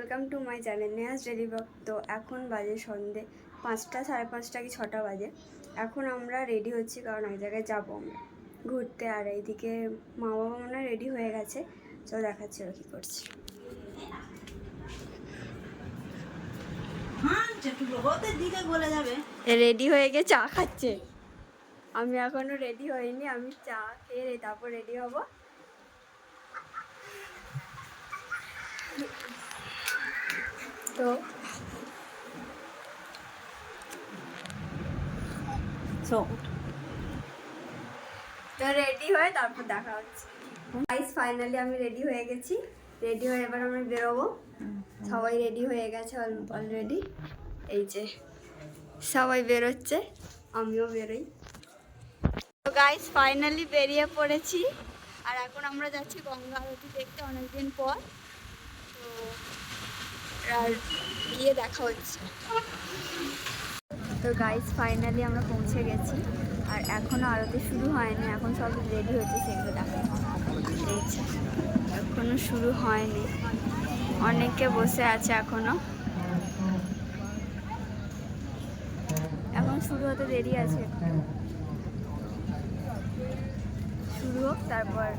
Welcome to my channel Neha's daily blog. তো এখন বাজে সন্ধে 5টা, 5:30 কি 6টা বাজে। এখন আমরা রেডি হচ্ছি কারণ এক জায়গায় যাবো আমরা ঘুরতে। আর এইদিকে মা বাবা মনে রেডি হয়ে গেছে, তো দেখাচ্ছি ওরা কী করছে। রেডি হয়ে গিয়ে চা খাচ্ছে, আমি এখনো রেডি হইনি। আমি চা খেয়ে তারপর রেডি হব। তো রেডি হয়ে তারপর দেখা হচ্ছে। গাইস ফাইনালি আমি রেডি হয়ে গেছি। রেডি হয়ে এবার আমরা বেরোবো। সবাই রেডি হয়ে গেছে অলরেডি। এই যে সবাই বেরোচ্ছে, আমিও বেরোই। তো গাইস ফাইনালি বেরিয়ে পড়েছি। আর এখন আমরা যাচ্ছি গঙ্গা আরতি দেখতে অনেকদিন পর। তো আর গিয়ে দেখা হচ্ছে। তো গাইস ফাইনালি আমরা পৌঁছে গেছি। আর এখনও আরতি শুরু হয়নি, এখন সব রেডি হচ্ছে, সেগুলো দেখা এখনো শুরু হয়নি। অনেকে বসে আছে এখনো, এখন শুরু হতে দেরি আছে। শুরু হোক তারপর।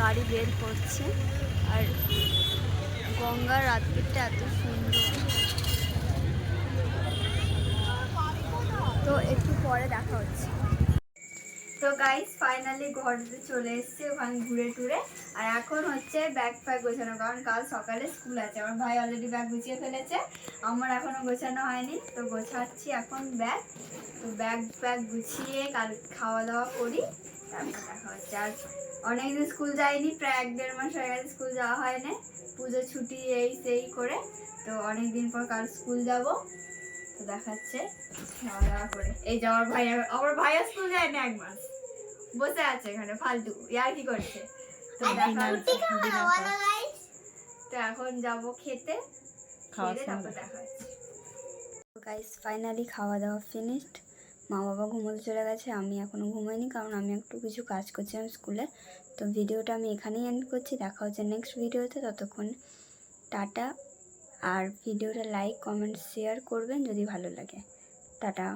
গাড়ি বের করছে। আর গঙ্গার রাত্রিটা এত সুন্দর, তো একটু পরে দেখা হচ্ছে। তো গাইস ফাইনালি ঘরে চলে এসেছি ওখানে ঘুরে টুরে। আর এখন হচ্ছে ব্যাগ ফ্যাগ গোছানো, কারণ কাল সকালে স্কুল আছে। আমার ভাই অলরেডি ব্যাগ গুছিয়ে ফেলেছে, আমার এখনো গোছানো হয়নি। তো গোছাচ্ছি এখন ব্যাগ। তো ব্যাগ গুছিয়ে কাল খাওয়া দাওয়া করি, তারপর দেখা হচ্ছে। আর অনেকদিন স্কুল যাইনি, প্রায় 1-1.5 মাস হয়ে গেছে স্কুল যাওয়া হয় না, পুজো ছুটি এই সেই করে। তো অনেকদিন পর কাল স্কুল যাব, তো দেখাচ্ছে খাওয়া দাওয়া করে। এই যে আমার ভাইয়া স্কুল যায় না 1 মাস, বসে আছে এখানে ফালতু ইয়ার কি করছে। তো দেখা হচ্ছে, তো এখন যাব খেতে, খেতে তারপর দেখা হচ্ছে। গাইস ফাইনালি খাওয়া দাওয়া ফিনিশড। মা বাবা ঘুমোতে চলে গেছে, আমি এখনও ঘুমাইনি কারণ আমি একটু কিছু কাজ করছিলাম স্কুলে। তো ভিডিওটা আমি এখানেই এন্ড করছি, দেখা হচ্ছে নেক্সট ভিডিওতে। ততক্ষণ টাটা। আর ভিডিওটা লাইক কমেন্ট শেয়ার করবেন যদি ভালো লাগে। টাটা।